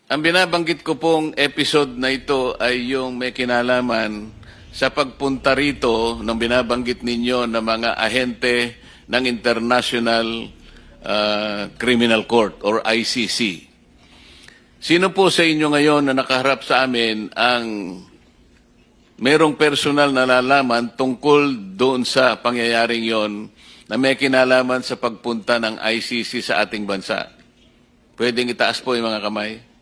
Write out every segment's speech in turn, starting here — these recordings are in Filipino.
Ang binabanggit ko pong episode na ito ay yung may kinalaman sa pagpunta rito ng binabanggit ninyo ng mga ahente ng International Criminal Court or ICC. Sino po sa inyo ngayon na nakaharap sa amin ang merong personal na nalalaman tungkol doon sa pangyayaring yon na may kinalaman sa pagpunta ng ICC sa ating bansa? Pwedeng itaas po yung mga kamay.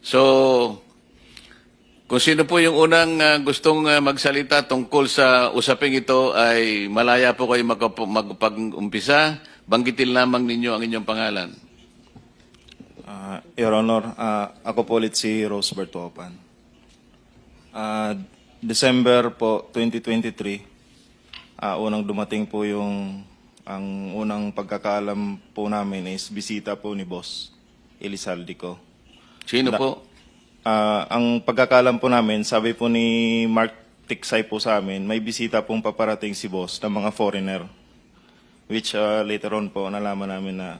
So, kung sino po yung unang gustong magsalita tungkol sa usaping ito ay malaya po kayo magpag-umpisa. Banggitin lamang ninyo ang inyong pangalan. Your Honor, ako po ulit si Rosebert Topan. December po 2023, unang dumating po ang unang pagkakaalam po namin is bisita po ni Boss Elizalde ko. Sino po? Ang pagkakaalam po namin, sabi po ni Mark Tiksay po sa amin, may bisita pong paparating si Boss ng mga foreigner. Which later on po nalaman namin na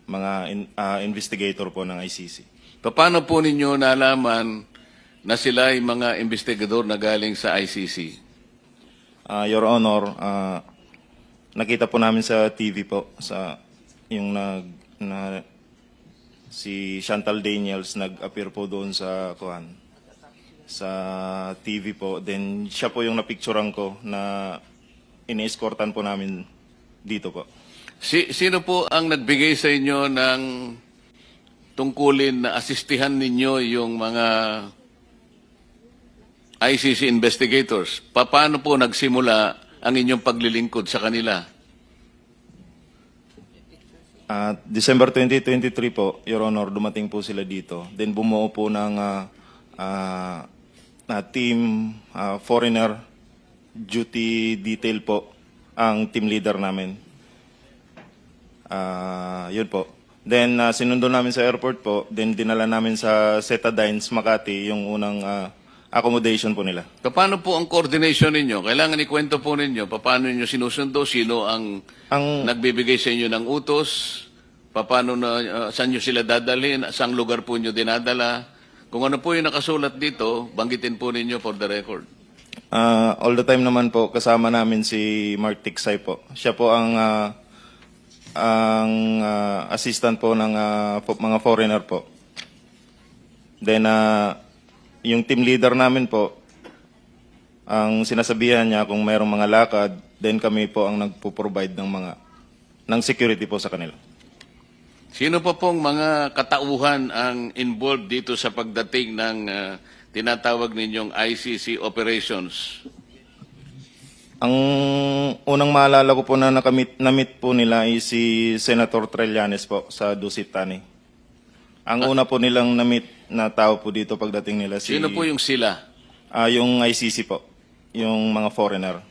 mga investigator po ng ICC. Paano po ninyo nalaman na sila ay mga investigador na galing sa ICC? Your Honor, nakita po namin sa TV po, yung si Chantal Daniels nag-appear po doon sa TV po. Then siya po yung napicturean ko na ini-escortan po namin dito po. Sino po ang nagbigay sa inyo ng tungkulin na asistihan ninyo yung mga ICC investigators? Paano po nagsimula ang inyong paglilingkod sa kanila? December 2023 po, Your Honor, dumating po sila dito. Then bumuo po ng team foreigner duty detail po ang team leader namin. Yun po. Then sinundo namin sa airport po, then dinala namin sa Setadines, Makati, yung unang accommodation po nila. Paano po ang coordination ninyo? Kailangan ikwento po ninyo. Paano ninyo sinusundo? Sino ang nagbibigay sa inyo ng utos? Paano saan nyo sila dadalhin? Saang lugar po nyo dinadala? Kung ano po yung nakasulat dito, banggitin po ninyo for the record. All the time naman po, kasama namin si Mark Tiksay po. Siya po ang assistant po ng mga foreigner po. Then, yung team leader namin po, ang sinasabihan niya kung mayroong mga lakad, then kami po ang nagpo-provide ng security po sa kanila. Sino pa pong mga katauhan ang involved dito sa pagdating ng tinatawag ninyong ICC operations? Ang unang maalala ko po na na-meet po nila ay si Senator Trillanes po sa Dusit Tani. Ang una po nilang na-meet na tao po dito pagdating nila Sino po yung sila? Yung ICC po, yung mga foreigner.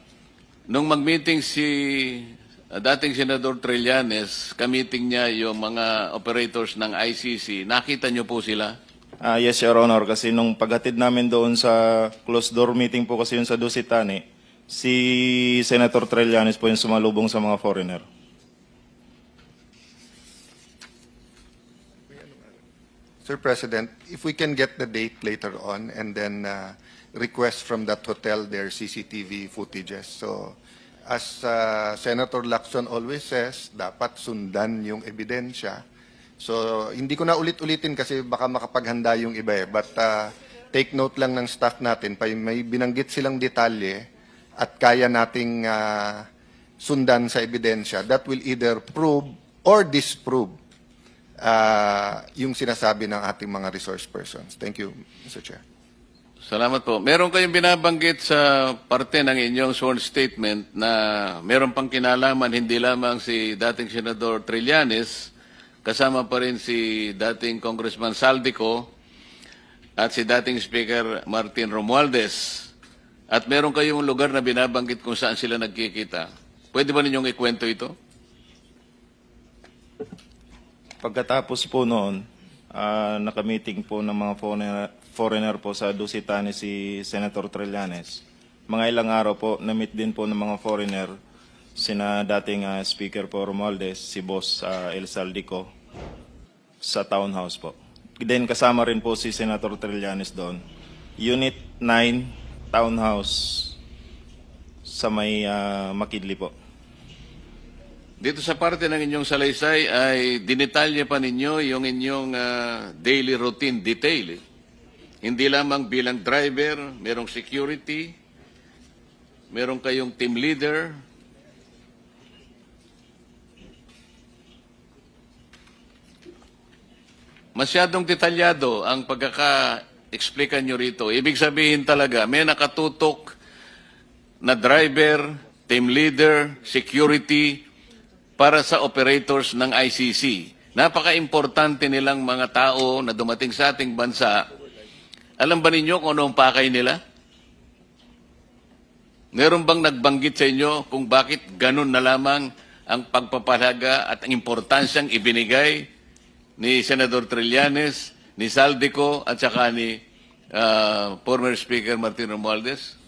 Nung mag-meeting si dating Senador Trillanes, ka-meeting niya yung mga operators ng ICC, nakita niyo po sila? Yes, Your Honor, kasi nung paghatid namin doon sa closed door meeting po kasi yun sa Dusit Tani, si Senator Trillanes po yung sumalubong sa mga foreigner. Sir President, if we can get the date later on and then request from that hotel their CCTV footages. So, as Senator Lacson always says, dapat sundan yung ebidensya. So, hindi ko na ulit-ulitin kasi baka makapaghanda yung iba eh. But take note lang ng staff natin, may binanggit silang detalye at kaya nating sundan sa ebidensya that will either prove or disprove yung sinasabi ng ating mga resource persons. Thank you, Mr. Chair. Salamat po. Meron kayong binabanggit sa parte ng inyong sworn statement na meron pang kinalaman hindi lamang si dating Senador Trillanes, kasama pa rin si dating Congressman Saldico at si dating Speaker Martin Romualdez. At meron kayong lugar na binabanggit kung saan sila nagkikita. Pwede ba ninyong ikwento ito? Pagkatapos po noon, nakamiting po ng mga foreigner po sa Dusit Tani si Senator Trillanes. Mga ilang araw po, na-meet din po ng mga foreigner sina dating Speaker po Romualdez, si Boss Elizalde ko. sa townhouse po. Then kasama rin po si Senator Trillanes doon. Unit 9, townhouse sa may Makidli po. Dito sa parte ng inyong salaysay ay dinetalye pa ninyo yung inyong daily routine detail. Hindi lamang bilang driver, merong security, meron kayong team leader. Masyadong detalyado ang pagkaka-explican nyo rito. Ibig sabihin talaga, may nakatutok na driver, team leader, security para sa operators ng ICC. Napaka-importante nilang mga tao na dumating sa ating bansa. Alam ba ninyo kung ano ang pakay nila? Meron bang nagbanggit sa inyo kung bakit ganun na lamang ang pagpapalaga at ang importansyang ibinigay ni Senador Trillanes, ni Saldico at saka ni former Speaker Martin Romualdez?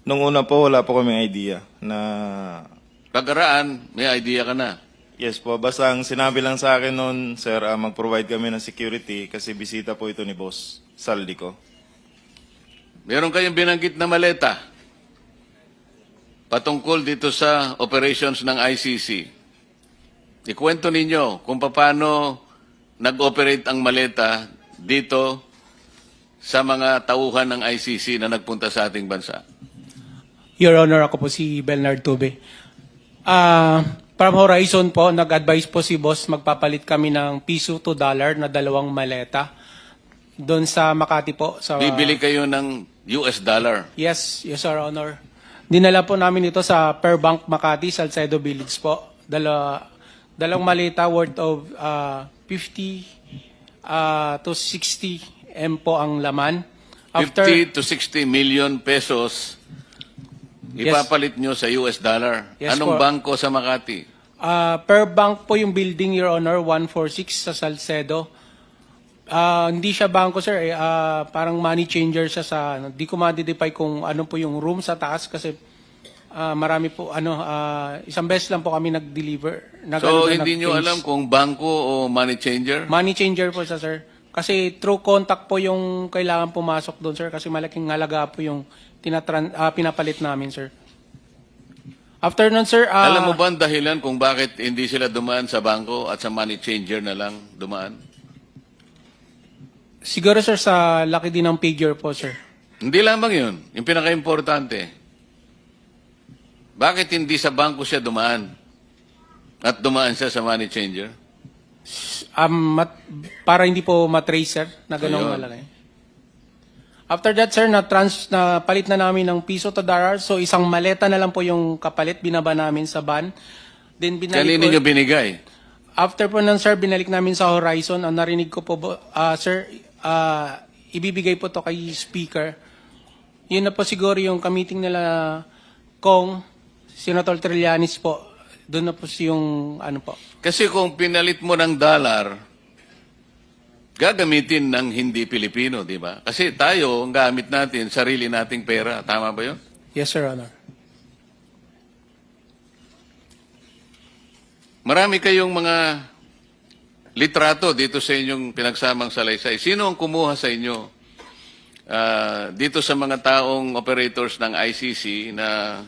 Nung una po, wala po kaming idea na... Kagaraan, may idea ka na. Yes po, basta ang sinabi lang sa akin noon, sir, mag-provide kami ng security kasi bisita po ito ni Boss Saldico. Meron kayong binanggit na maleta patungkol dito sa operations ng ICC. Ikwento ninyo kung paano nag-operate ang maleta dito sa mga tauhan ng ICC na nagpunta sa ating bansa. Your Honor, ako po si Bernard Tube. From Horizon po, nag-advise po si Boss, magpapalit kami ng piso to dollar na 2 maleta. Doon sa Makati po. Bibili kayo ng US dollar. Yes, Your Honor. Dinala po namin ito sa Per Bank Makati, Salcedo Village po. Dalawang maleta worth of 50 to 60 M po ang laman. 50 to 60 million pesos ipapalit nyo sa US dollar. Yes, Anong po. bangko sa Makati? Per Bank po yung building, Your Honor, 146 sa Salcedo. Hindi siya bangko, sir. Parang money changer siya sa... Di ko ma-identify kung ano po yung room sa taas kasi marami po, isang beses lang po kami nag-deliver. So, hindi nyo alam kung bangko o money changer? Money changer po siya, sir. Kasi through contact po yung kailangan pumasok doon, sir. Kasi malaking halaga po yung pinapalit namin, sir. After nun, sir... Alam mo ba ang dahilan kung bakit hindi sila dumaan sa bangko at sa money changer na lang dumaan? Siguro, sir, sa laki din ng figure po, sir. Hindi lamang yun. Yung pinaka-importante. Bakit hindi sa bangko siya dumaan? At dumaan siya sa money changer? Para hindi po matrace, sir, na ganong Ayun. malaki. After that, sir, na palit na namin ng piso to dollar. So, isang maleta na lang po yung kapalit. Binaba namin sa van. Then, Kanino nyo binigay? After po nun, sir, binalik namin sa Horizon. Ang narinig ko po, sir, ibibigay po to kay Speaker. Yun na po siguro yung kamiting nila Kong, Senator Trillanes po. Doon na po yung ano po. Kasi kung pinalit mo ng dollar, gagamitin ng hindi Pilipino, di ba? Kasi tayo, ang gamit natin, sarili nating pera. Tama ba yun? Yes, Sir Honor. Marami kayong mga litrato dito sa inyong pinagsamang salaysay. Sino ang kumuha sa inyo dito sa mga taong operators ng ICC na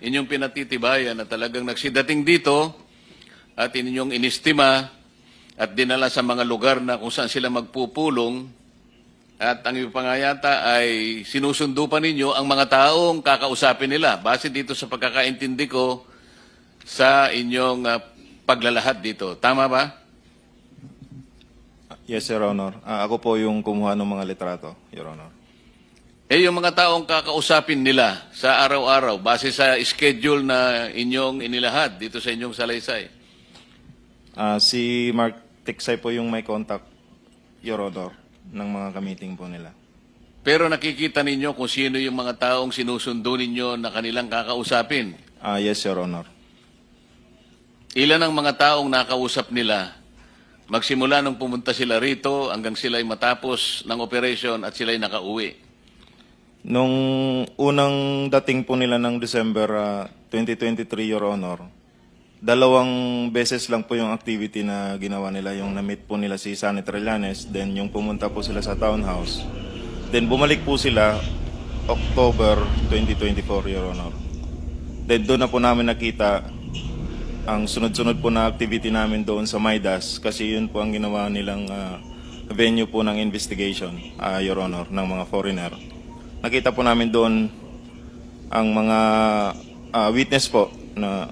inyong pinatitibayan na talagang nagsidating dito at inyong inistima at dinala sa mga lugar na kung saan sila magpupulong at ang ipangayata ay sinusundo pa ninyo ang mga taong kakausapin nila base dito sa pagkakaintindi ko sa inyong paglalahad dito. Tama ba? Yes, Your Honor. Ako po yung kumuha ng mga litrato, Your Honor. Yung mga taong kakausapin nila sa araw-araw base sa schedule na inyong inilahad dito sa inyong salaysay. Si Mark Tiksay po yung may contact, Your Honor, ng mga ka-meeting po nila. Pero nakikita ninyo kung sino yung mga taong sinusundo ninyo na kanilang kakausapin. Yes, Your Honor. Ilan ang mga taong nakausap nila magsimula nung pumunta sila rito hanggang sila'y matapos ng operation at sila'y nakauwi? Nung unang dating po nila ng December 2023, Your Honor, 2 beses lang po yung activity na ginawa nila. Yung na-meet po nila si Senator Trillanes, then yung pumunta po sila sa townhouse. Then bumalik po sila October 2024, Your Honor. Then doon na po namin nakita ang sunod-sunod po na activity namin doon sa Maidas kasi yun po ang ginawa nilang venue po ng investigation, Your Honor, ng mga foreigner. Nakita po namin doon ang mga witness po na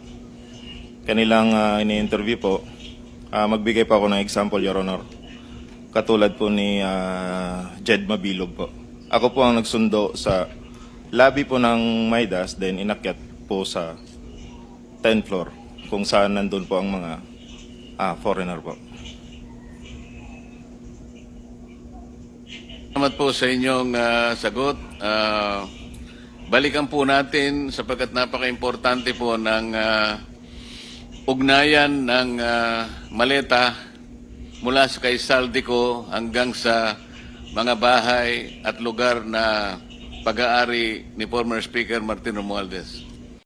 kanilang ini-interview po. Magbigay pa ako ng example, Your Honor. Katulad po ni Jed Mabilog po. Ako po ang nagsundo sa lobby po ng Maidas, then inakyat po sa 10th floor kung saan nandun po ang mga foreigner po. Salamat po sa inyong sagot. Balikan po natin sapagkat napaka-importante po ng ugnayan ng maleta mula sa kay Saldico hanggang sa mga bahay at lugar na pag-aari ni former Speaker Martin Romualdez.